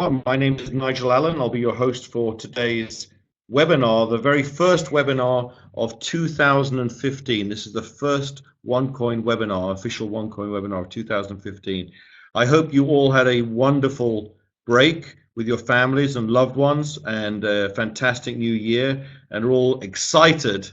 My name is Nigel Allen. I'll be your host for today's webinar, the very first webinar of 2015. This is the first OneCoin webinar, official OneCoin webinar of 2015. I hope you all had a wonderful break with your families and loved ones and a fantastic new year, and are all excited,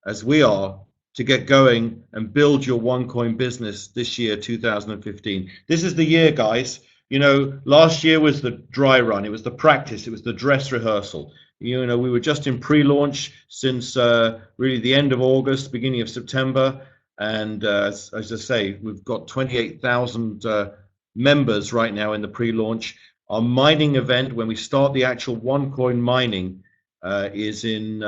as we are, to get going and build your OneCoin business this year, 2015. This is the year, guys. You know, last year was the dry run. It was the practice. It was the dress rehearsal. You know, we were just in pre-launch since really the end of August, beginning of September. And as I say, we've got 28,000 members right now in the pre-launch. Our mining event, when we start the actual OneCoin mining, is in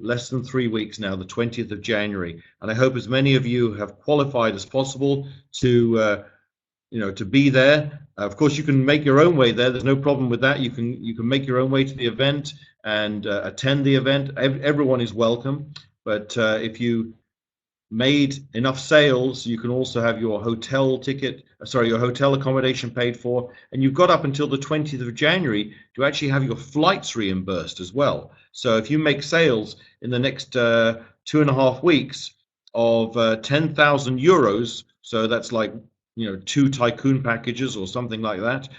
less than 3 weeks now, the 20th of January. And I hope as many of you have qualified as possible to to be there. Of course, you can make your own way there. There's no problem with that. You can make your own way to the event and attend the event. Everyone is welcome. But if you made enough sales, you can also have your hotel your hotel accommodation paid for, and you've got up until the 20th of January to actually have your flights reimbursed as well. So if you make sales in the next 2.5 weeks of 10,000 euros, so that's like 2 tycoon packages or something like that,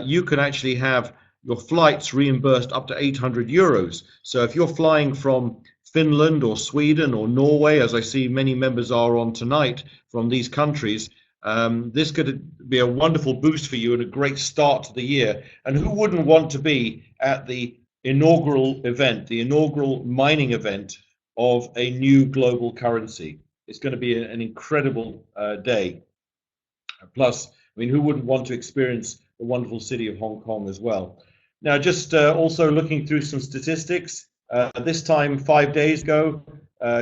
you can actually have your flights reimbursed up to 800 euros. So if you're flying from Finland or Sweden or Norway, as I see many members are on tonight from these countries, this could be a wonderful boost for you and a great start to the year. And who wouldn't want to be at the inaugural event, the inaugural mining event of a new global currency? It's going to be an incredible day. Plus, I mean, who wouldn't want to experience the wonderful city of Hong Kong as well? Now, just also looking through some statistics, this time 5 days ago,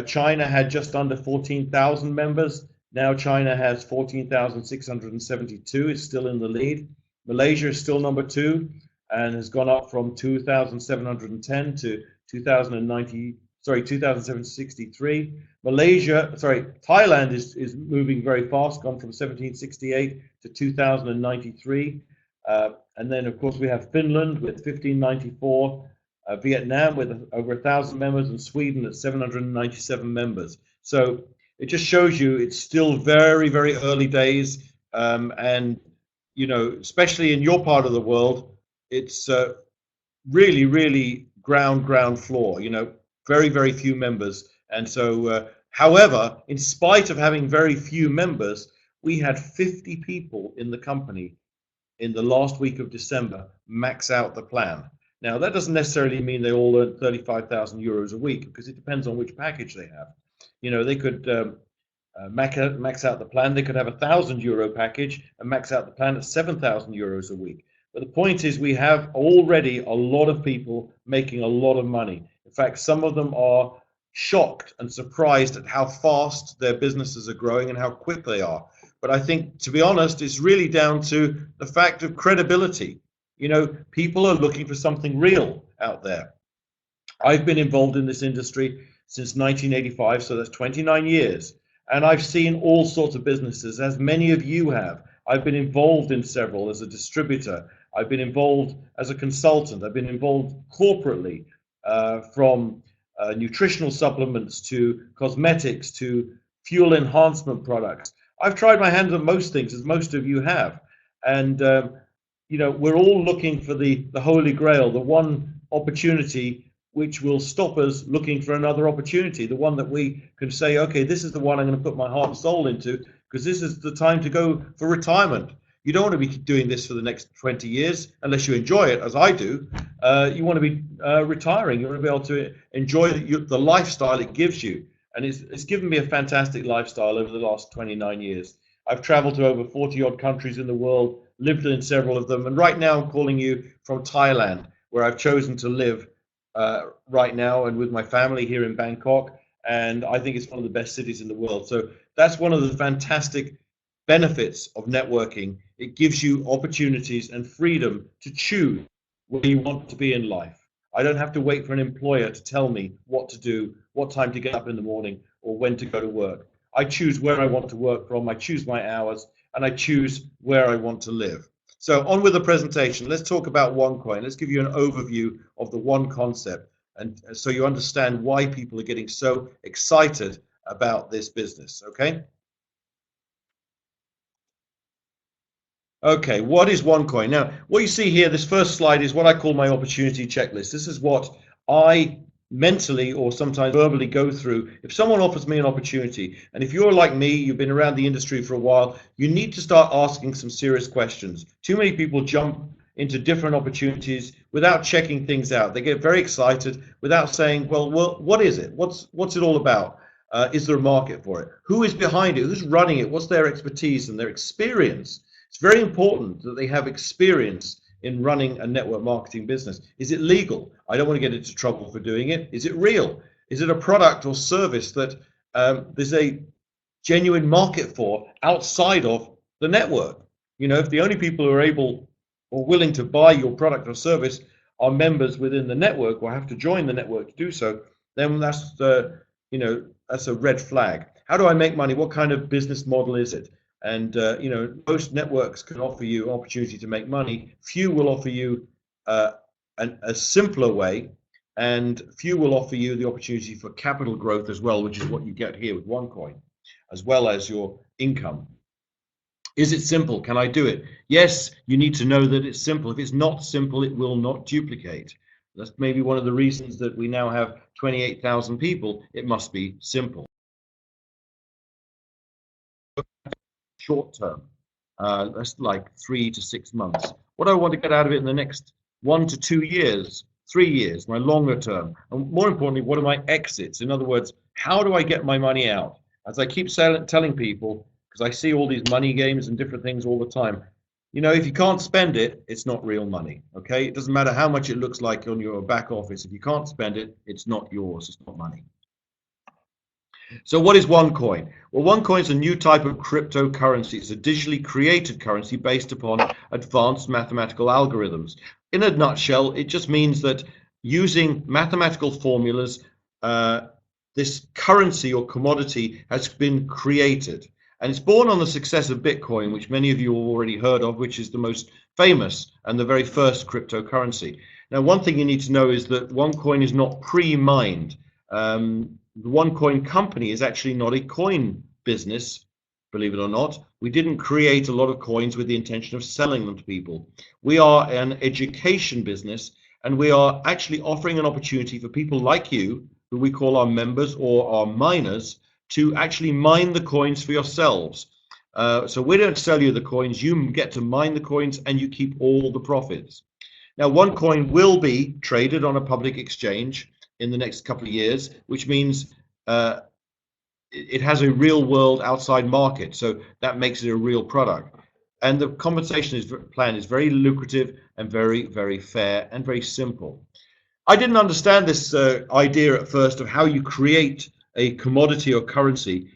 China had just under 14,000 members. Now China has 14,672. It's still in the lead. Malaysia is still number 2 and has gone up from 2,710 to 2,763. Thailand is moving very fast, gone from 1,768 to 2,093. And then, of course, we have Finland with 1,594, Vietnam with over 1,000 members, and Sweden at 797 members. So it just shows you it's still very, very early days. And, especially in your part of the world, it's really, really ground floor, very, very few members. And so, however, in spite of having very few members, we had 50 people in the company in the last week of December max out the plan. Now, that doesn't necessarily mean they all earn 35,000 euros a week, because it depends on which package they have. They could max out the plan. They could have a 1,000 euro package and max out the plan at 7,000 euros a week. But the point is, we have already a lot of people making a lot of money. In fact, some of them are shocked and surprised at how fast their businesses are growing and how quick they are. But I think, to be honest, it's really down to the fact of credibility. People are looking for something real out there. I've been involved in this industry since 1985, so that's 29 years. And I've seen all sorts of businesses, as many of you have. I've been involved in several as a distributor. I've been involved as a consultant. I've been involved corporately, from nutritional supplements to cosmetics to fuel enhancement products. I've tried my hand at most things, as most of you have. And we're all looking for the holy grail, the one opportunity which will stop us looking for another opportunity, the one that we can say, okay, this is the one I'm going to put my heart and soul into, because this is the time to go for retirement. You don't want to be doing this for the next 20 years unless you enjoy it, as I do. You want to be retiring. You want to be able to enjoy the lifestyle it gives you. And it's given me a fantastic lifestyle over the last 29 years. I've traveled to over 40 odd countries in the world, lived in several of them. And right now I'm calling you from Thailand, where I've chosen to live right now, and with my family here in Bangkok. And I think it's one of the best cities in the world. So that's one of the fantastic benefits of networking. It gives you opportunities and freedom to choose where you want to be in life. I don't have to wait for an employer to tell me what to do, what time to get up in the morning, or when to go to work. I choose where I want to work from, I choose my hours, and I choose where I want to live. So on with the presentation. Let's talk about OneCoin. Let's give you an overview of the one concept, and so you understand why people are getting so excited about this business, okay? Okay, what is OneCoin? Now, what you see here, this first slide is what I call my opportunity checklist. This is what I mentally or sometimes verbally go through if someone offers me an opportunity. And if you're like me, you've been around the industry for a while, you need to start asking some serious questions. Too many people jump into different opportunities without checking things out. They get very excited without saying, well, what is it? What's it all about? Is there a market for it? Who is behind it? Who's running it? What's their expertise and their experience? It's very important that they have experience in running a network marketing business. Is it legal? I don't want to get into trouble for doing it. Is it real? Is it a product or service that there's a genuine market for outside of the network? You know, if the only people who are able or willing to buy your product or service are members within the network or have to join the network to do so, then that's that's a red flag. How do I make money? What kind of business model is it? And most networks can offer you an opportunity to make money. Few will offer you a simpler way, and few will offer you the opportunity for capital growth as well, which is what you get here with OneCoin, as well as your income. Is it simple? Can I do it? Yes, you need to know that it's simple. If it's not simple, it will not duplicate. That's maybe one of the reasons that we now have 28,000 people. It must be simple. Short term, that's like 3 to 6 months. What do I want to get out of it in the next 1 to 2 years, 3 years, my longer term? And more importantly, what are my exits? In other words, how do I get my money out? As I keep telling people, because I see all these money games and different things all the time, if you can't spend it, it's not real money, okay? It doesn't matter how much it looks like on your back office. If you can't spend it, it's not yours, it's not money. So what is OneCoin? Well, OneCoin is a new type of cryptocurrency. It's a digitally created currency based upon advanced mathematical algorithms. In a nutshell, it just means that using mathematical formulas, this currency or commodity has been created. And it's born on the success of Bitcoin, which many of you have already heard of, which is the most famous and the very first cryptocurrency. Now, one thing you need to know is that OneCoin is not pre-mined. The OneCoin company is actually not a coin business, believe it or not. We didn't create a lot of coins with the intention of selling them to people. We are an education business, and we are actually offering an opportunity for people like you, who we call our members or our miners, to actually mine the coins for yourselves. So we don't sell you the coins, you get to mine the coins and you keep all the profits. Now, OneCoin will be traded on a public exchange in the next couple of years, which means it has a real world outside market, so that makes it a real product. And the compensation plan is very lucrative and very, very fair and very simple. I didn't understand this idea at first of how you create a commodity or currency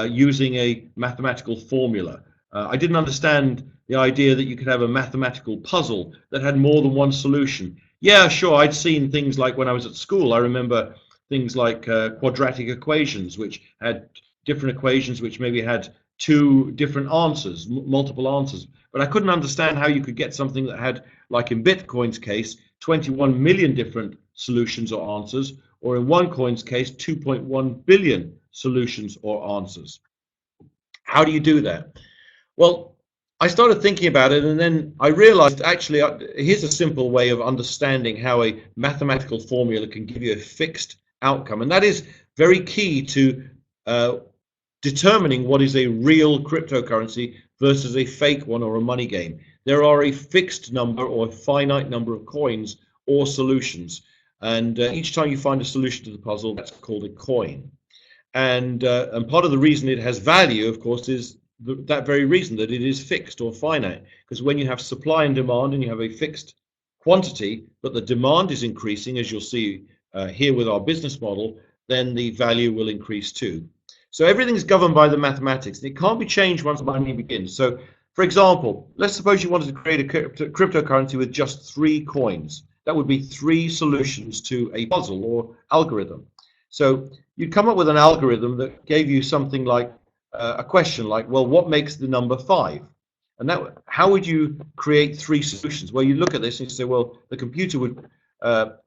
using a mathematical formula. I didn't understand the idea that you could have a mathematical puzzle that had more than one solution. Yeah, sure, I'd seen things like when I was at school. I remember things like quadratic equations, which had different equations which maybe had 2 different answers, multiple answers. But I couldn't understand how you could get something that had, like in Bitcoin's case, 21 million different solutions or answers, or in OneCoin's case, 2.1 billion solutions or answers. How do you do that? Well, I started thinking about it, and then I realized actually here's a simple way of understanding how a mathematical formula can give you a fixed outcome, and that is very key to determining what is a real cryptocurrency versus a fake one or a money game. There are a fixed number or a finite number of coins or solutions, and each time you find a solution to the puzzle, that's called a coin. And part of the reason it has value, of course, is that very reason, that it is fixed or finite. Because when you have supply and demand and you have a fixed quantity, but the demand is increasing, as you'll see here with our business model, then the value will increase too. So everything's governed by the mathematics. It can't be changed once mining begins. So, for example, let's suppose you wanted to create a cryptocurrency with just 3 coins. That would be 3 solutions to a puzzle or algorithm. So you'd come up with an algorithm that gave you something like a question like, well, what makes the number 5? And that, how would you create three solutions? Well, you look at this and you say, well, the computer would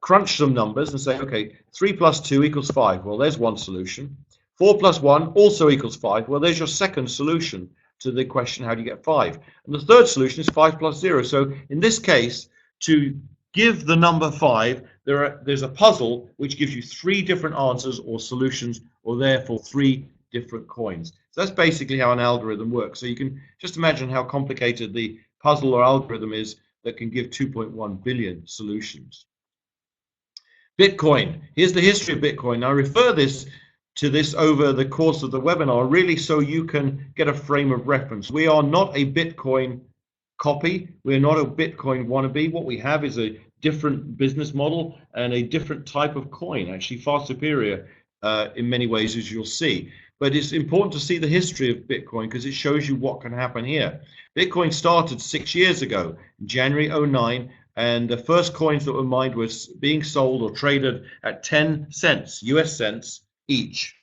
crunch some numbers and say, okay, 3 plus 2 equals 5. Well, there's one solution. 4 plus 1 also equals 5. Well, there's your second solution to the question, how do you get 5? And the third solution is 5 plus 0. So in this case, to give the number 5, there's a puzzle which gives you 3 different answers or solutions, or therefore 3 different coins. So that's basically how an algorithm works. So you can just imagine how complicated the puzzle or algorithm is that can give 2.1 billion solutions. Bitcoin. Here's the history of Bitcoin. I refer to this over the course of the webinar, really so you can get a frame of reference. We are not a Bitcoin copy. We're not a Bitcoin wannabe. What we have is a different business model and a different type of coin, actually far superior in many ways, as you'll see. But it's important to see the history of Bitcoin because it shows you what can happen here. Bitcoin started 6 years ago, January 09, and the first coins that were mined were being sold or traded at 10 cents, US cents each.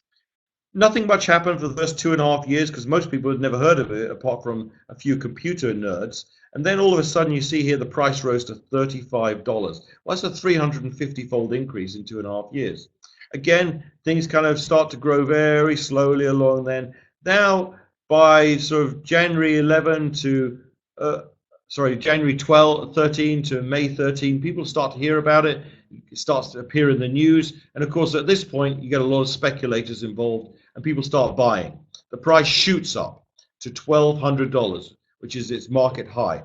Nothing much happened for the first 2.5 years because most people had never heard of it apart from a few computer nerds. And then all of a sudden you see here the price rose to $35. Well, that's a 350-fold increase in 2.5 years. Again, things kind of start to grow very slowly along then. Now, by sort of January 12, 13 to May 13, people start to hear about it. It starts to appear in the news. And of course, at this point, you get a lot of speculators involved and people start buying. The price shoots up to $1,200, which is its market high.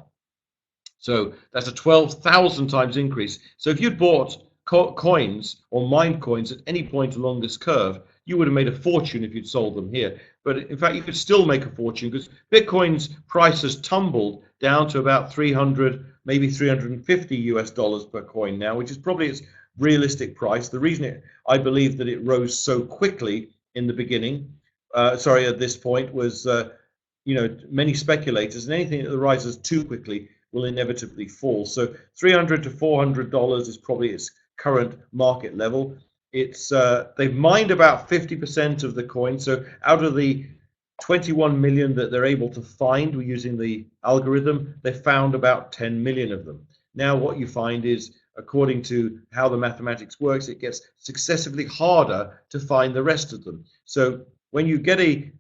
So that's a 12,000 times increase. So if you'd bought coins or mined coins at any point along this curve, you would have made a fortune if you'd sold them here. But in fact, you could still make a fortune because Bitcoin's price has tumbled down to about 300, maybe 350 US dollars per coin now, which is probably its realistic price. The reason I believe that it rose so quickly in the beginning, at this point, was many speculators, and anything that rises too quickly will inevitably fall. So $300 to $400 is probably its current market level. It's they've mined about 50% of the coin. So out of the 21 million that they're able to find using the algorithm, they found about 10 million of them. Now what you find is, according to how the mathematics works, it gets successively harder to find the rest of them. So when you get a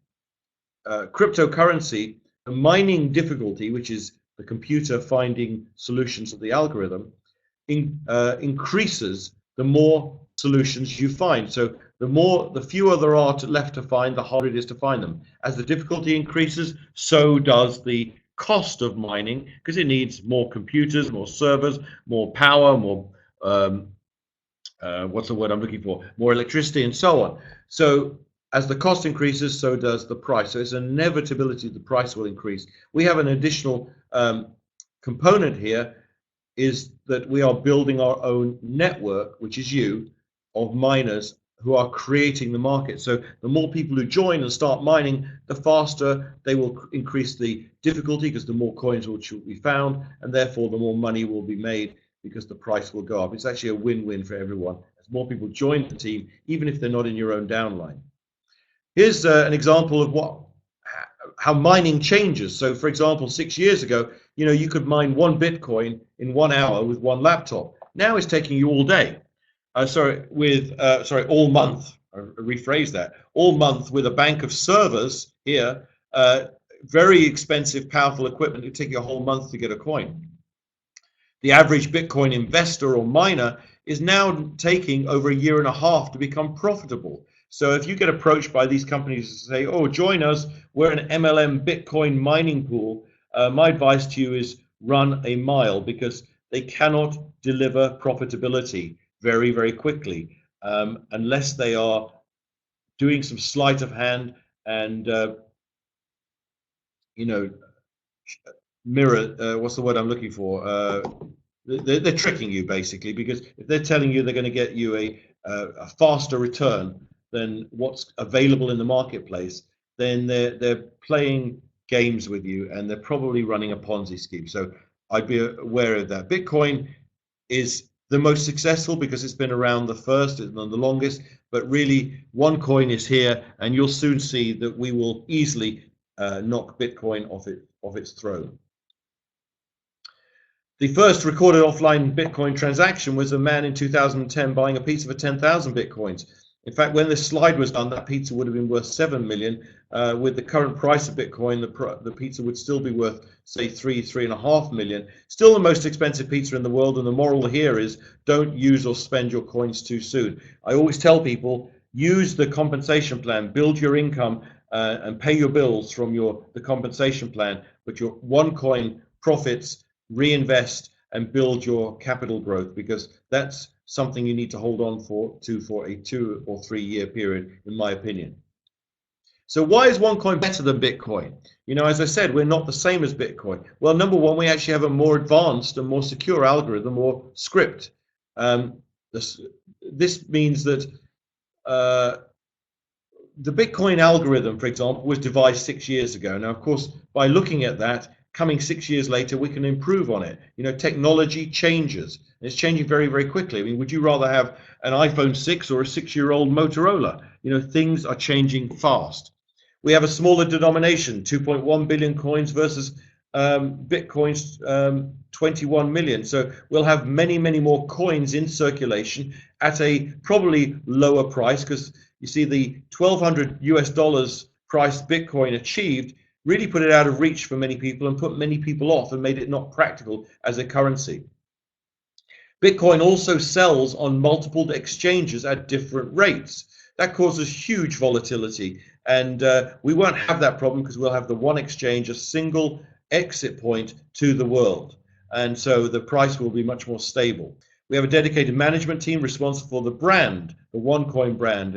cryptocurrency, the mining difficulty, which is the computer finding solutions of the algorithm, increases the more solutions you find. So the fewer there are left to find, the harder it is to find them. As the difficulty increases, so does the cost of mining, because it needs more computers, more servers, more power, more what's the word I'm looking for? More electricity and so on. So as the cost increases, so does the price. So it's an inevitability the price will increase. We have an additional component here, is that we are building our own network, which is you, of miners who are creating the market. So the more people who join and start mining, the faster they will increase the difficulty, because the more coins will be found, and therefore the more money will be made because the price will go up. It's actually a win-win for everyone. As more people join the team, even if they're not in your own downline. Here's an example of how mining changes. So for example, 6 years ago, you could mine 1 Bitcoin in 1 hour with 1 laptop. Now it's taking you all day. All month. I rephrase that. All month with a bank of servers here, very expensive, powerful equipment. It take you a whole month to get a coin. The average Bitcoin investor or miner is now taking over 1.5 years to become profitable. So if you get approached by these companies to say, oh, join us, we're an MLM Bitcoin mining pool, my advice to you is run a mile, because they cannot deliver profitability very, very quickly unless they are doing some sleight of hand and, what's the word I'm looking for? They're tricking you, basically, because if they're telling you they're going to get you a faster return than what's available in the marketplace, then they're playing games with you, and they're probably running a Ponzi scheme. So I'd be aware of that. Bitcoin is the most successful because it's been around the first and the longest, but really one coin is here, and you'll soon see that we will easily knock Bitcoin off its throne. The first recorded offline Bitcoin transaction was a man in 2010 buying a pizza for 10,000 Bitcoins. In fact, when this slide was done, that pizza would have been worth 7 million. With the current price of Bitcoin, the pizza would still be worth, say, 3.5 million. Still the most expensive pizza in the world, and the moral here is don't use or spend your coins too soon. I always tell people, use the compensation plan, build your income and pay your bills from the compensation plan, but your OneCoin profits, reinvest and build your capital growth, because that's something you need to hold on for a 2 or 3 year period, in my opinion. So why is OneCoin better than Bitcoin? You know, as I said, we're not the same as Bitcoin. Well, number one, we actually have a more advanced and more secure algorithm or script. This means that the Bitcoin algorithm, for example, was devised 6 years ago. Now, of course, by looking at that, coming 6 years later, we can improve on it. You know, technology changes. It's changing very, very quickly. I mean, would you rather have an iPhone 6 or a 6-year-old Motorola? You know, things are changing fast. We have a smaller denomination, 2.1 billion coins versus Bitcoin's 21 million. So we'll have many, many more coins in circulation at a probably lower price, because you see the $1,200 price Bitcoin achieved really put it out of reach for many people and put many people off and made it not practical as a currency. Bitcoin also sells on multiple exchanges at different rates. That causes huge volatility, and we won't have that problem because we'll have the one exchange, a single exit point to the world, and so the price will be much more stable. We have a dedicated management team responsible for the brand, the OneCoin brand,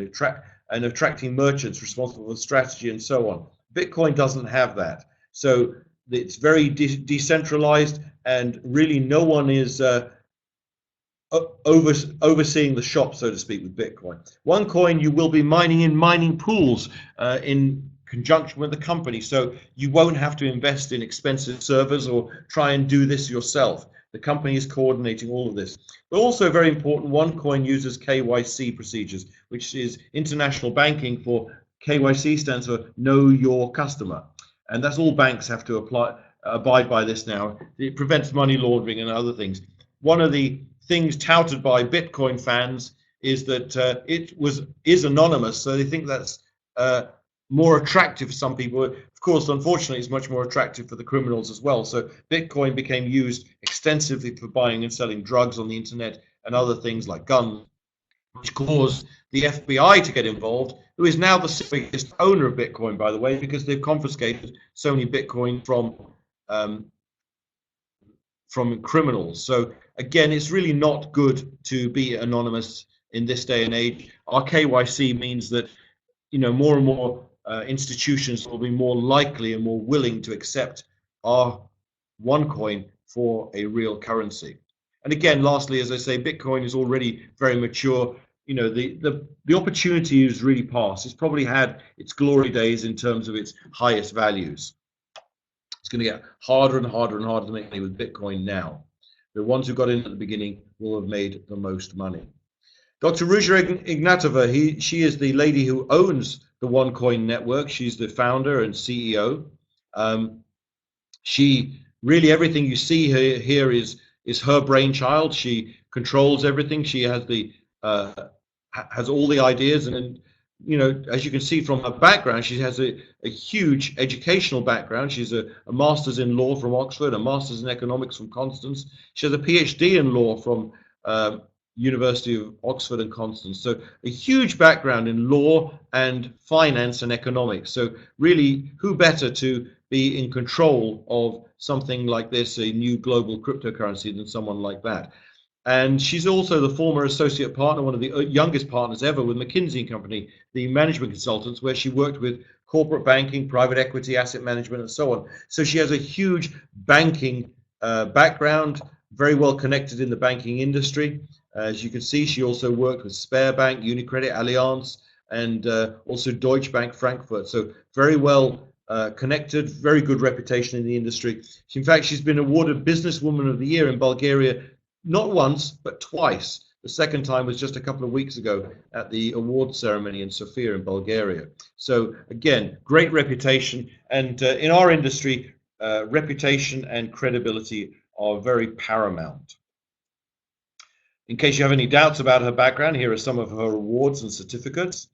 and attracting merchants responsible for the strategy and so on. Bitcoin doesn't have that, so it's very decentralized, and really no one is overseeing the shop, so to speak, with Bitcoin. OneCoin, you will be mining in mining pools in conjunction with the company, so you won't have to invest in expensive servers or try and do this yourself. The company is coordinating all of this. But also very important, OneCoin uses KYC procedures, which is international banking for KYC stands for Know Your Customer, and that's all banks have to abide by this now. It prevents money laundering and other things. One of the things touted by Bitcoin fans is that it is anonymous, so they think that's more attractive for some people. Of course, unfortunately, it's much more attractive for the criminals as well. So Bitcoin became used extensively for buying and selling drugs on the internet and other things like guns, which caused the FBI to get involved, who is now the biggest owner of Bitcoin, by the way, because they've confiscated so many Bitcoin from criminals. So again, it's really not good to be anonymous in this day and age. Our KYC means that, you know, more and more institutions will be more likely and more willing to accept our OneCoin for a real currency. And again, lastly, as I say, Bitcoin is already very mature. You know, the opportunity is really past. It's probably had its glory days in terms of its highest values. It's going to get harder and harder and harder to make money with Bitcoin now. The ones who got in at the beginning will have made the most money. Dr. Ruja Ignatova, she is the lady who owns the OneCoin network. She's the founder and CEO. She really, everything you see here is her brainchild. She controls everything. She has has all the ideas, and you know, as you can see from her background, she has a huge educational background. She's a master's in law from Oxford, a master's in economics from Constance. She has a PhD in law from University of Oxford and Constance. So a huge background in law and finance and economics. So really, who better to be in control of something like this, a new global cryptocurrency, than someone like that? And she's also the former associate partner, one of the youngest partners ever with McKinsey & Company, the management consultants, where she worked with corporate banking, private equity, asset management, and so on. So she has a huge banking background, very well connected in the banking industry. As you can see, she also worked with Sberbank, UniCredit, Allianz, and also Deutsche Bank Frankfurt. So very well connected, very good reputation in the industry. In fact, she's been awarded Businesswoman of the Year in Bulgaria not once, but twice. The second time was just a couple of weeks ago at the award ceremony in Sofia in Bulgaria. So again, great reputation, and in our industry, reputation and credibility are very paramount. In case you have any doubts about her background, here are some of her awards and certificates.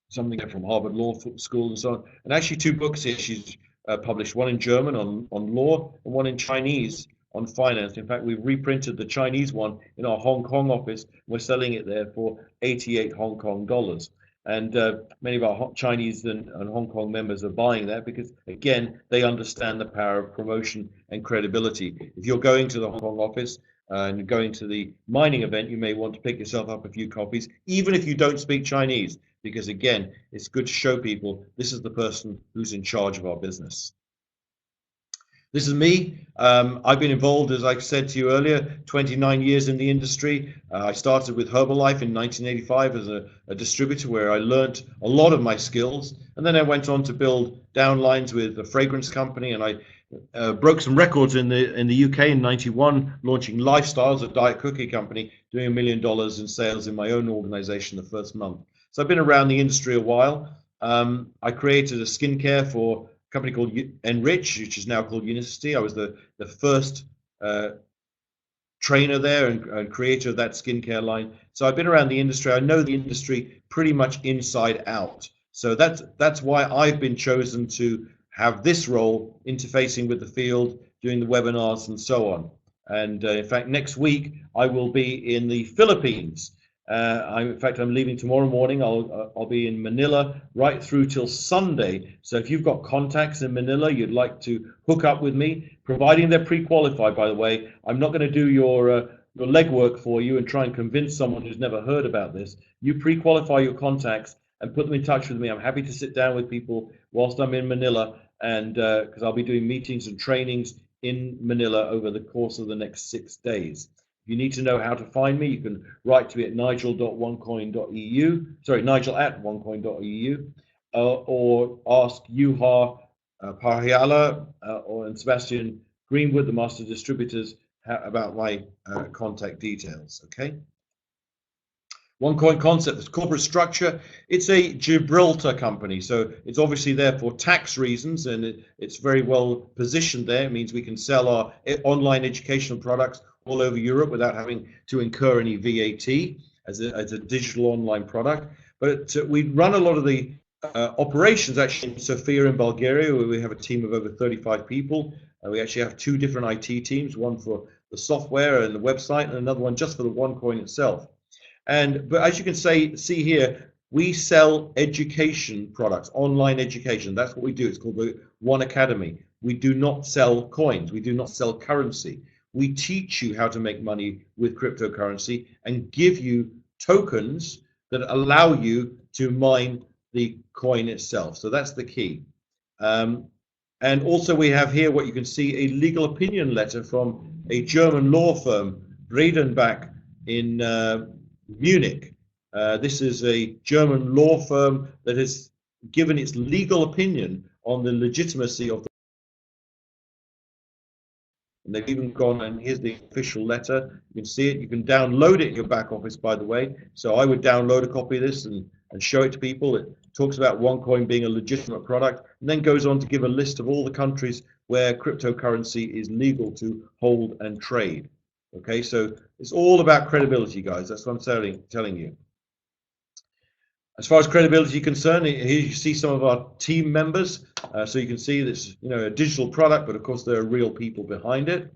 Something from Harvard Law School and so on. And actually 2 books here she's published, one in German on law and one in Chinese on finance. In fact, we've reprinted the Chinese one in our Hong Kong office. We're selling it there for 88 Hong Kong dollars. And many of our Chinese and Hong Kong members are buying that because, again, they understand the power of promotion and credibility. If you're going to the Hong Kong office and going to the mining event, you may want to pick yourself up a few copies, even if you don't speak Chinese, because, again, it's good to show people this is the person who's in charge of our business. This is me. I've been involved, as I said to you earlier, 29 years in the industry. I started with Herbalife in 1985 as a distributor where I learned a lot of my skills. And then I went on to build downlines with a fragrance company, and I broke some records in the UK in 91, launching Lifestyles, a diet cookie company, doing $1 million in sales in my own organization the first month. So I've been around the industry a while. I created a skincare for company called Enrich, which is now called Unicity. I was the first trainer there and creator of that skincare line. So I've been around the industry. I know the industry pretty much inside out. So that's why I've been chosen to have this role, interfacing with the field, doing the webinars and so on. And in fact, next week I will be in the Philippines. In fact, I'm leaving tomorrow morning. I'll be in Manila right through till Sunday. So if you've got contacts in Manila, you'd like to hook up with me, providing they're pre-qualified, by the way. I'm not going to do your legwork for you and try and convince someone who's never heard about this. You pre-qualify your contacts and put them in touch with me. I'm happy to sit down with people whilst I'm in Manila, and because I'll be doing meetings and trainings in Manila over the course of the next 6 days. If you need to know how to find me, you can write to me at nigel.onecoin.eu, sorry, nigel@onecoin.eu, or ask Juha Pahiala and Sebastian Greenwood, the master distributors, about my contact details, okay? OneCoin concept, this corporate structure, it's a Gibraltar company, so it's obviously there for tax reasons, and it's very well positioned there. It means we can sell our online educational products all over Europe without having to incur any VAT as a digital online product. But we run a lot of the operations actually in Sofia in Bulgaria, where we have a team of over 35 people. We actually have 2 different IT teams, one for the software and the website, and another one just for the OneCoin itself. But as you can see here, we sell education products, online education. That's what we do. It's called the One Academy. We do not sell coins. We do not sell currency. We teach you how to make money with cryptocurrency and give you tokens that allow you to mine the coin itself. So that's the key. And also we have here what you can see, a legal opinion letter from a German law firm, Bredenbach in Munich. This is a German law firm that has given its legal opinion on the legitimacy of the. And they've even gone, and here's the official letter. You can see it. You can download it in your back office, by the way. So I would download a copy of this and show it to people. It talks about OneCoin being a legitimate product, and then goes on to give a list of all the countries where cryptocurrency is legal to hold and trade. Okay, so it's all about credibility, guys. That's what I'm telling you. As far as credibility is concerned, here you see some of our team members. So you can see this, a digital product, but of course there are real people behind it.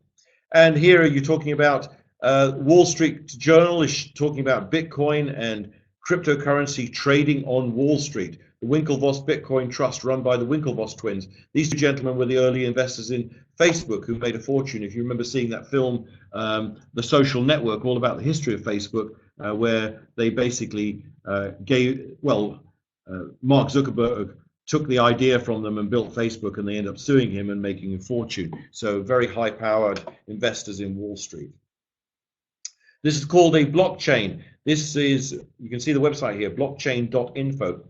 And here you're talking about Wall Street Journal is talking about Bitcoin and cryptocurrency trading on Wall Street. The Winklevoss Bitcoin Trust, run by the Winklevoss twins. These 2 gentlemen were the early investors in Facebook, who made a fortune. If you remember seeing that film, The Social Network, all about the history of Facebook, where they basically Mark Zuckerberg took the idea from them and built Facebook, and they ended up suing him and making a fortune. So very high-powered investors in Wall Street. This is called a blockchain. This is, you can see the website here, blockchain.info.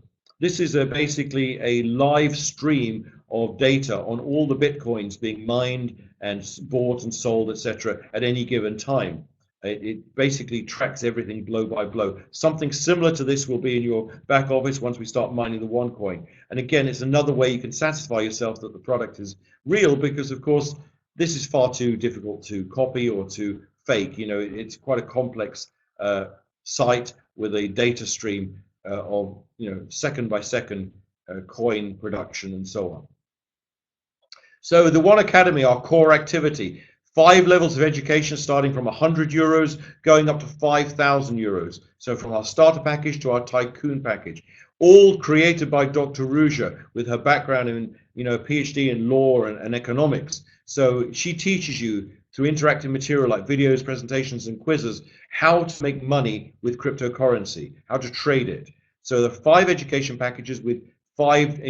This is basically a live stream of data on all the Bitcoins being mined and bought and sold, etc., at any given time. It basically tracks everything blow by blow. Something similar to this will be in your back office once we start mining the OneCoin. And again, it's another way you can satisfy yourself that the product is real, because of course this is far too difficult to copy or to fake. You know, it's quite a complex site with a data stream of, you know, second by second coin production and so on. So the One Academy, our core activity, 5 levels of education starting from 100 euros going up to 5,000 euros. So from our starter package to our tycoon package, all created by Dr. Ruja with her background in, you know, PhD in law and economics. So she teaches you through interactive material like videos, presentations, and quizzes how to make money with cryptocurrency, how to trade it. So the 5 education packages with 5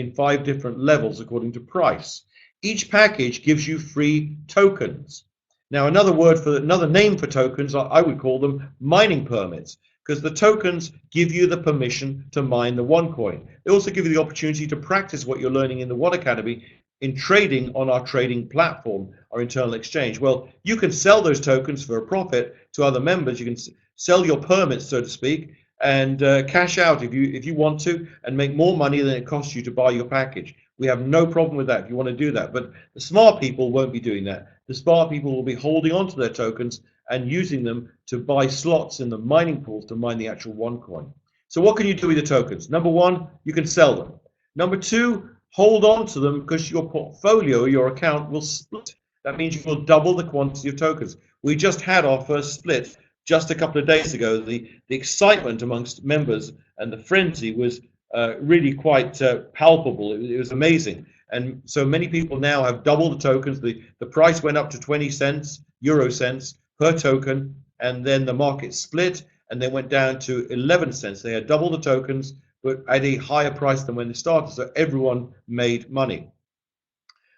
different levels according to price. Each package gives you free tokens. Now, another name for tokens, I would call them mining permits, because the tokens give you the permission to mine the OneCoin. They also give you the opportunity to practice what you're learning in the One Academy in trading on our trading platform, our internal exchange. Well, you can sell those tokens for a profit to other members. You can sell your permits, so to speak, and cash out if you want to, and make more money than it costs you to buy your package. We have no problem with that if you want to do that. But the smart people won't be doing that. The smart people will be holding on to their tokens and using them to buy slots in the mining pools to mine the actual OneCoin. So what can you do with the tokens? Number 1, you can sell them. Number 2, hold on to them, because your portfolio, your account, will split. That means you will double the quantity of tokens. We just had our first split just a couple of days ago. The excitement amongst members and the frenzy was really quite palpable. It was amazing. And so many people now have doubled the tokens. The price went up to 20 cents, euro cents per token, and then the market split and then went down to 11 cents. They had doubled the tokens, but at a higher price than when they started. So everyone made money.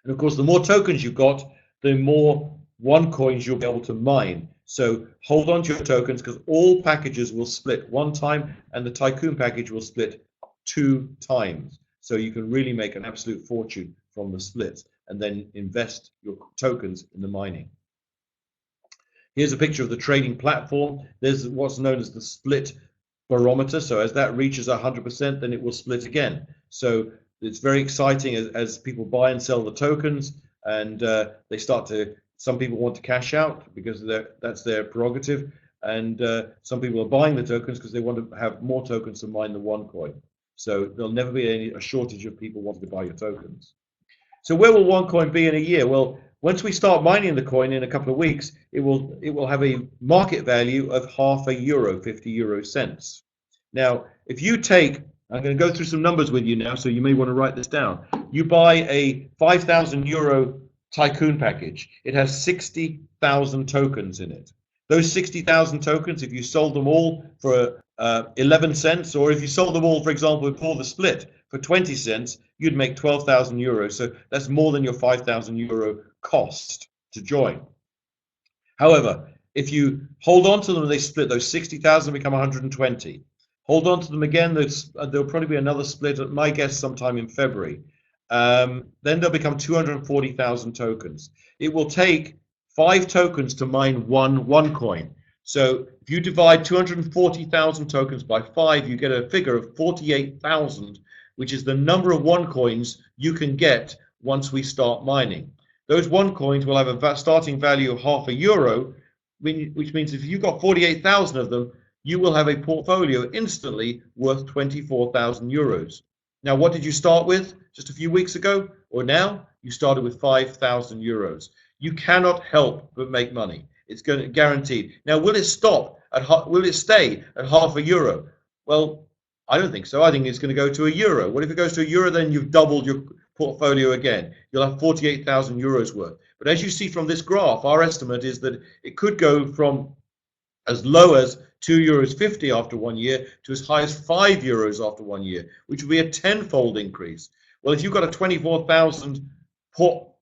And of course, the more tokens you've got, the more OneCoins you'll be able to mine. So hold on to your tokens, because all packages will split 1 time, and the Tycoon package will split 2 times. So you can really make an absolute fortune from the splits and then invest your tokens in the mining. Here's a picture of the trading platform. There's what's known as the split barometer. So as that reaches 100%, then it will split again. So it's very exciting as people buy and sell the tokens, and they start to, some people want to cash out because that's their prerogative, and some people are buying the tokens because they want to have more tokens to mine the OneCoin. So there'll never be a shortage of people wanting to buy your tokens. So where will OneCoin be in a year? Well, once we start mining the coin in a couple of weeks, it will have a market value of €0.50, 50 euro cents. Now, if you take, I'm going to go through some numbers with you now, so you may want to write this down. You buy a 5,000 euro Tycoon package. It has 60,000 tokens in it. Those 60,000 tokens, if you sold them all for 11 cents, or if you sold them all, for example, before the split for 20 cents, you'd make 12,000 euros. So that's more than your 5,000 euro cost to join. However, if you hold on to them and they split, those 60,000 become 120. Hold on to them again, there'll probably be another split, at my guess, sometime in February. Then they'll become 240,000 tokens. It will take 5 tokens to mine one coin. So if you divide 240,000 tokens by 5, you get a figure of 48,000, which is the number of OneCoins you can get once we start mining. Those OneCoins will have a starting value of €0.50, which means if you've got 48,000 of them, you will have a portfolio instantly worth 24,000 euros. Now, what did you start with just a few weeks ago, or now? You started with 5,000 euros. You cannot help but make money. It's going to guaranteed. Now, will it stop at? Will it stay at €0.50? Well, I don't think so. I think it's going to go to €1. What if it goes to €1? Then you've doubled your portfolio again. You'll have 48,000 euros worth. But as you see from this graph, our estimate is that it could go from as low as €2.50 after 1 year to as high as €5 after 1 year, which would be a tenfold increase. Well, if you've got a 24,000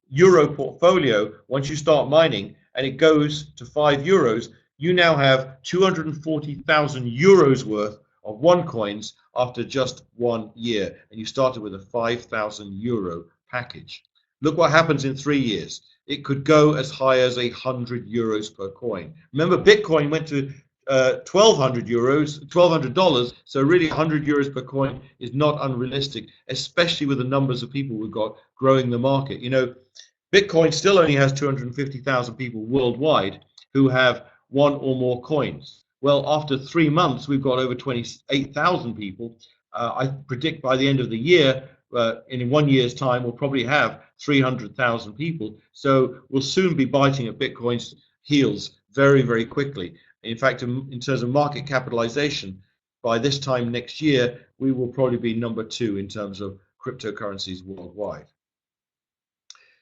euro portfolio, once you start mining and it goes to €5, you now have 240,000 euros worth of OneCoins after just 1 year, and you started with a 5,000 euro package. Look what happens in 3 years. It could go as high as 100 euros per coin. Remember, Bitcoin went to 1,200 euros, $1,200. So really 100 euros per coin is not unrealistic, especially with the numbers of people we've got growing the market. You know, Bitcoin still only has 250,000 people worldwide who have one or more coins. Well, after 3 months, we've got over 28,000 people. I predict by the end of the year, in 1 year's time, we'll probably have 300,000 people. So we'll soon be biting at Bitcoin's heels very, very quickly. In fact, in terms of market capitalization, by this time next year, we will probably be number 2 in terms of cryptocurrencies worldwide.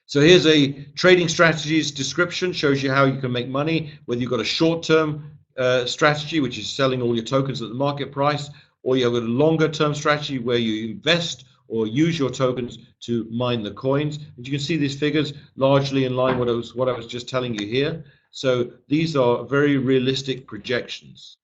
So here's a trading strategies description, shows you how you can make money, whether you've got a short-term strategy, which is selling all your tokens at the market price, or you have a longer-term strategy where you invest or use your tokens to mine the coins. As you can see, these figures largely in line with what I was just telling you here. So these are very realistic projections.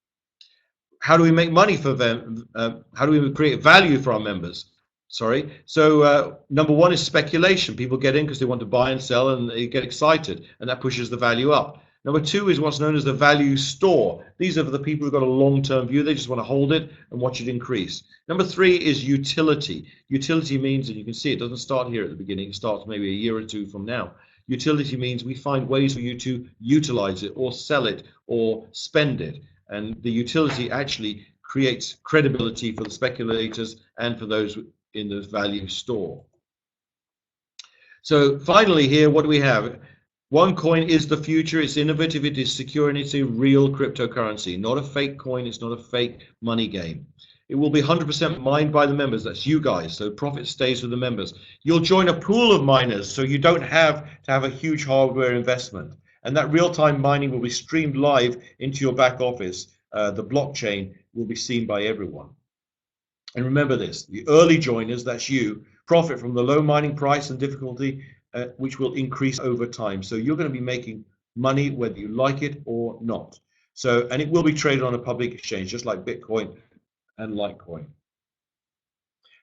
How do we make money for them? How do we create value for our members? Sorry. So number 1 is speculation. People get in because they want to buy and sell, and they get excited, and that pushes the value up. Number 2 is what's known as the value store. These are for the people who've got a long-term view. They just want to hold it and watch it increase. Number 3 is utility. Utility means, and you can see it doesn't start here at the beginning. It starts maybe a year or 2 from now. Utility means we find ways for you to utilize it or sell it or spend it. And the utility actually creates credibility for the speculators and for those in the value store. So finally here, what do we have? OneCoin is the future. It's innovative, it is secure, and it's a real cryptocurrency, not a fake coin. It's not a fake money game. It will be 100% mined by the members. That's you guys. So profit stays with the members. You'll join a pool of miners, so you don't have to have a huge hardware investment. And that real-time mining will be streamed live into your back office. The blockchain will be seen by everyone. And remember this, the early joiners, that's you, profit from the low mining price and difficulty, which will increase over time. So you're going to be making money whether you like it or not. So, and it will be traded on a public exchange, just like Bitcoin and Litecoin.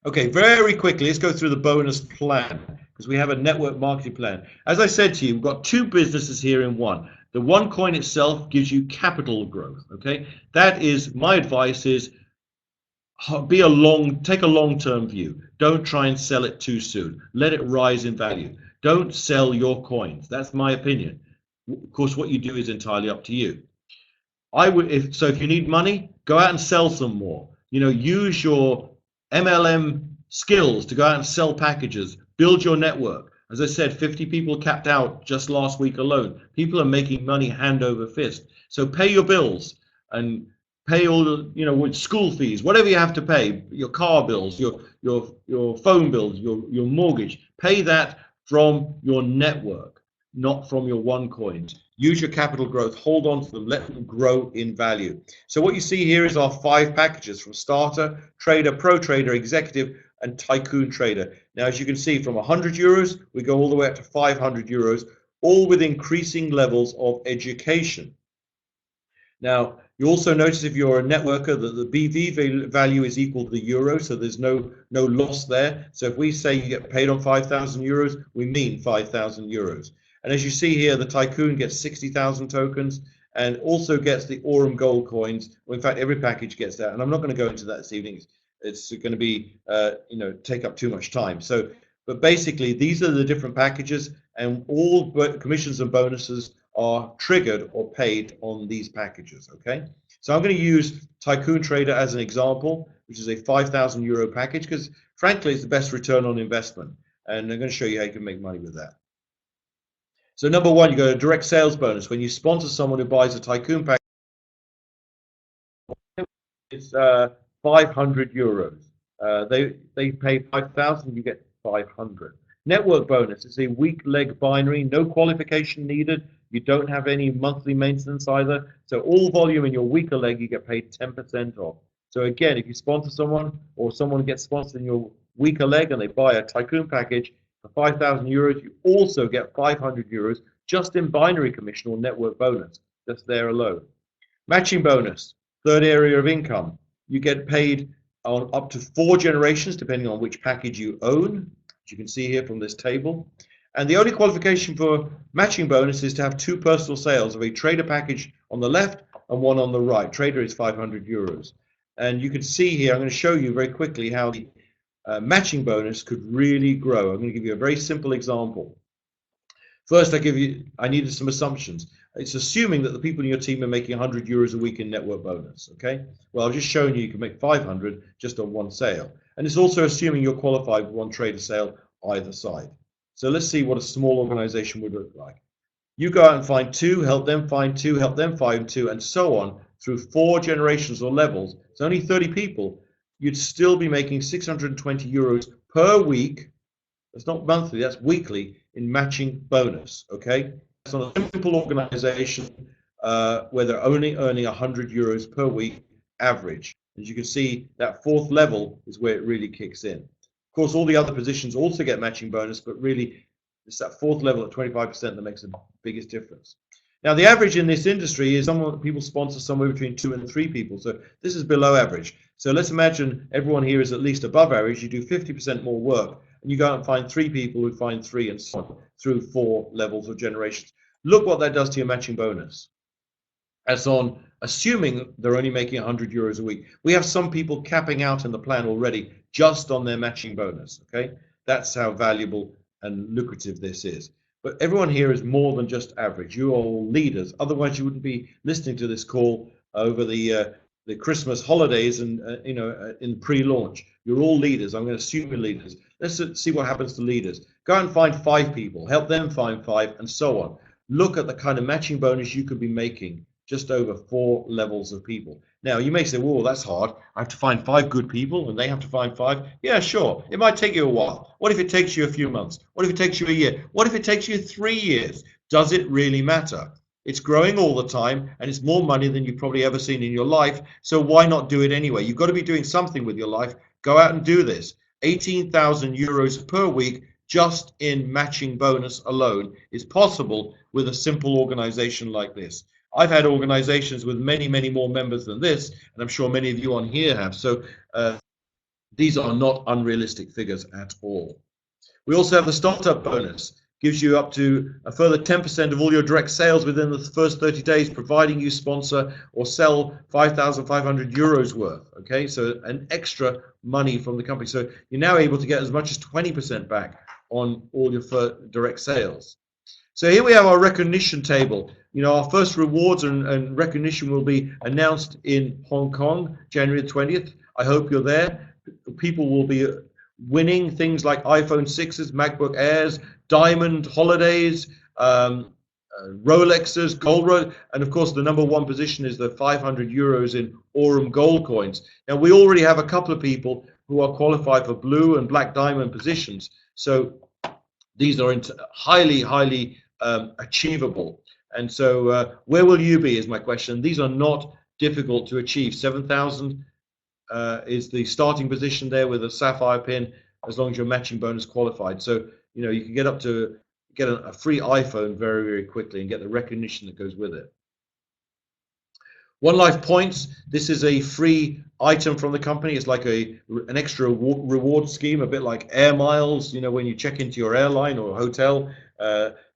Okay, very quickly, let's go through the bonus plan, because we have a network marketing plan. As I said to you, we've got 2 businesses here in one. The OneCoin itself gives you capital growth. Okay, that is my advice: is take a long-term view. Don't try and sell it too soon. Let it rise in value. Don't sell your coins. That's my opinion. Of course, what you do is entirely up to you. If you need money, go out and sell some more. You know, use your MLM skills to go out and sell packages. Build your network. As I said, 50 people capped out just last week alone. People are making money hand over fist. So pay your bills and pay all the, with school fees, whatever you have to pay, your car bills, your phone bills, your mortgage. Pay that from your network, not from your OneCoins. Use your capital growth, hold on to them, let them grow in value. So what you see here is our 5 packages from Starter, Trader, Pro Trader, Executive, and Tycoon Trader. Now, as you can see, from 100 euros, we go all the way up to 500 euros, all with increasing levels of education. Now, you also notice if you're a networker that the BV value is equal to the euro, so there's no loss there. So if we say you get paid on 5,000 euros, we mean 5,000 euros. And as you see here, the Tycoon gets 60,000 tokens and also gets the Aurum Gold coins. Well, in fact, every package gets that. And I'm not going to go into that this evening. It's going to be, take up too much time. So, but basically, these are the different packages, and all commissions and bonuses are triggered or paid on these packages. Okay. So I'm going to use Tycoon Trader as an example, which is a 5,000 euro package, because frankly, it's the best return on investment. And I'm going to show you how you can make money with that. So number 1, you got a direct sales bonus. When you sponsor someone who buys a Tycoon package, it's 500 euros. They pay 5,000, you get 500. Network bonus is a weak leg binary, no qualification needed. You don't have any monthly maintenance either. So all volume in your weaker leg, you get paid 10% off. So again, if you sponsor someone or someone gets sponsored in your weaker leg and they buy a Tycoon package for 5,000 euros, you also get 500 euros just in binary commission or network bonus, just there alone. Matching bonus, third area of income. You get paid on up to 4 generations, depending on which package you own, as you can see here from this table. And the only qualification for matching bonus is to have 2 personal sales of a trader package on the left and one on the right. Trader is 500 euros. And you can see here, I'm going to show you very quickly how the matching bonus could really grow. I'm going to give you a very simple example. First, I needed some assumptions. It's assuming that the people in your team are making 100 euros a week in network bonus, okay? Well, I've just shown you can make 500 just on one sale. And it's also assuming you're qualified with one trader sale either side. So let's see what a small organization would look like. You go out and find 2, help them find 2, help them find 2, and so on through 4 generations or levels. It's only 30 people. You'd still be making 620 euros per week. That's not monthly, that's weekly in matching bonus, okay? It's on a simple organization where they're only earning 100 euros per week average. As you can see, that 4th level is where it really kicks in. Of course, all the other positions also get matching bonus, but really it's that 4th level at 25% that makes the biggest difference. Now, the average in this industry is people sponsor somewhere between 2 and 3 people, so this is below average. So let's imagine everyone here is at least above average. You do 50% more work, and you go out and find 3 people who find 3 and so on through 4 levels of generations. Look what that does to your matching bonus. That's on assuming they're only making 100 euros a week. We have some people capping out in the plan already just on their matching bonus, okay? That's how valuable and lucrative this is. But everyone here is more than just average. You are all leaders. Otherwise, you wouldn't be listening to this call over the Christmas holidays and in pre-launch. You're all leaders. I'm going to assume you're leaders. Let's see what happens to leaders. Go out and find 5 people. Help them find 5, and so on. Look at the kind of matching bonus you could be making just over 4 levels of people. Now, you may say, well, that's hard. I have to find 5 good people, and they have to find 5. Yeah, sure. It might take you a while. What if it takes you a few months? What if it takes you a year? What if it takes you 3 years? Does it really matter? It's growing all the time, and it's more money than you've probably ever seen in your life, so why not do it anyway? You've got to be doing something with your life. Go out and do this. 18,000 euros per week just in matching bonus alone is possible with a simple organization like this. I've had organizations with many, many more members than this, and I'm sure many of you on here have. So these are not unrealistic figures at all. We also have the startup bonus. Gives you up to a further 10% of all your direct sales within the first 30 days, providing you sponsor or sell 5,500 euros worth. Okay, so an extra money from the company. So you're now able to get as much as 20% back on all your direct sales. So here we have our recognition table. You know, our first rewards and recognition will be announced in Hong Kong, January 20th. I hope you're there. People will be winning things like iPhone 6s, MacBook Airs, diamond holidays, Rolexes, gold, and of course the #1 position is the 500 euros in Aurum gold coins. Now we already have a couple of people who are qualified for blue and black diamond positions, so these are highly achievable. And so where will you be is my question. These are not difficult to achieve. 7,000 is the starting position there with a sapphire pin, as long as you're matching bonus qualified. So you know you can get a free iPhone very, very quickly and get the recognition that goes with it. One Life Points. This is a free item from the company. It's like an extra reward scheme, a bit like Air Miles. You know, when you check into your airline or hotel.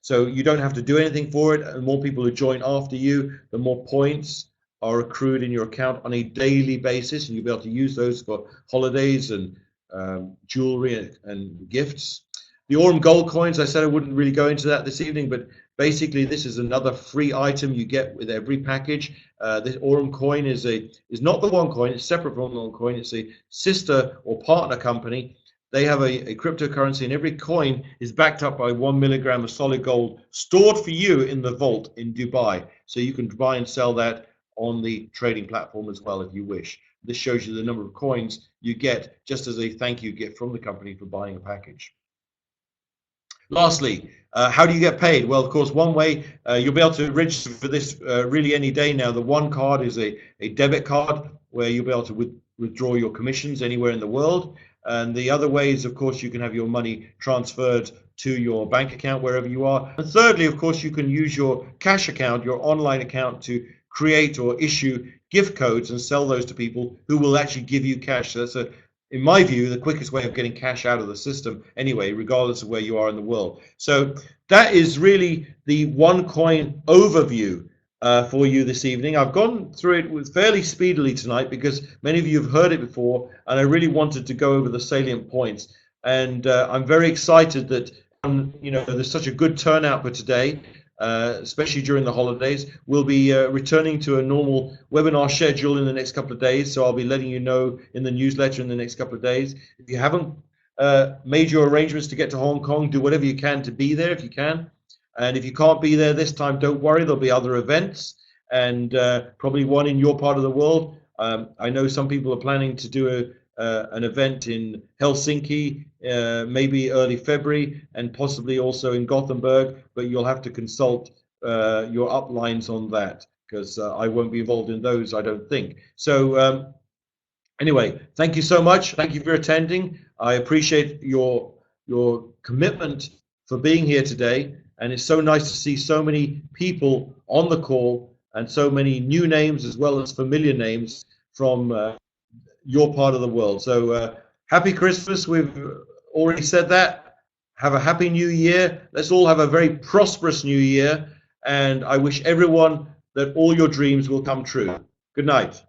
So you don't have to do anything for it. And the more people who join after you, the more points are accrued in your account on a daily basis, and you'll be able to use those for holidays and jewelry and gifts. The Aurum gold coins, I said I wouldn't really go into that this evening, but basically this is another free item you get with every package. This Aurum coin is not the one coin, it's separate from the one coin, it's a sister or partner company. They have a cryptocurrency, and every coin is backed up by 1 milligram of solid gold stored for you in the vault in Dubai. So you can buy and sell that on the trading platform as well if you wish. This shows you the number of coins you get just as a thank you gift from the company for buying a package. Lastly, how do you get paid? Well, of course, one way you'll be able to register for this really any day now. The one card is a debit card where you'll be able to withdraw your commissions anywhere in the world. And the other way is, of course, you can have your money transferred to your bank account wherever you are. And thirdly, of course, you can use your cash account, your online account, to create or issue gift codes and sell those to people who will actually give you cash. So that's in my view, the quickest way of getting cash out of the system anyway, regardless of where you are in the world. So that is really the OneCoin overview for you this evening. I've gone through it fairly speedily tonight because many of you have heard it before, and I really wanted to go over the salient points. And I'm very excited that there's such a good turnout for today. Especially during the holidays. We'll be returning to a normal webinar schedule in the next couple of days, so I'll be letting you know in the newsletter in the next couple of days. If you haven't made your arrangements to get to Hong Kong, do whatever you can to be there if you can. And if you can't be there this time, don't worry, there'll be other events, and probably one in your part of the world. I know some people are planning to do an event in Helsinki, maybe early February, and possibly also in Gothenburg, but you'll have to consult your uplines on that, because I won't be involved in those, I don't think. So anyway, thank you so much. Thank you for attending. I appreciate your commitment for being here today, and it's so nice to see so many people on the call and so many new names as well as familiar names from your part of the world. So happy Christmas. We've already said that. Have a happy new year. Let's all have a very prosperous new year, and I wish everyone that all your dreams will come true. Good night.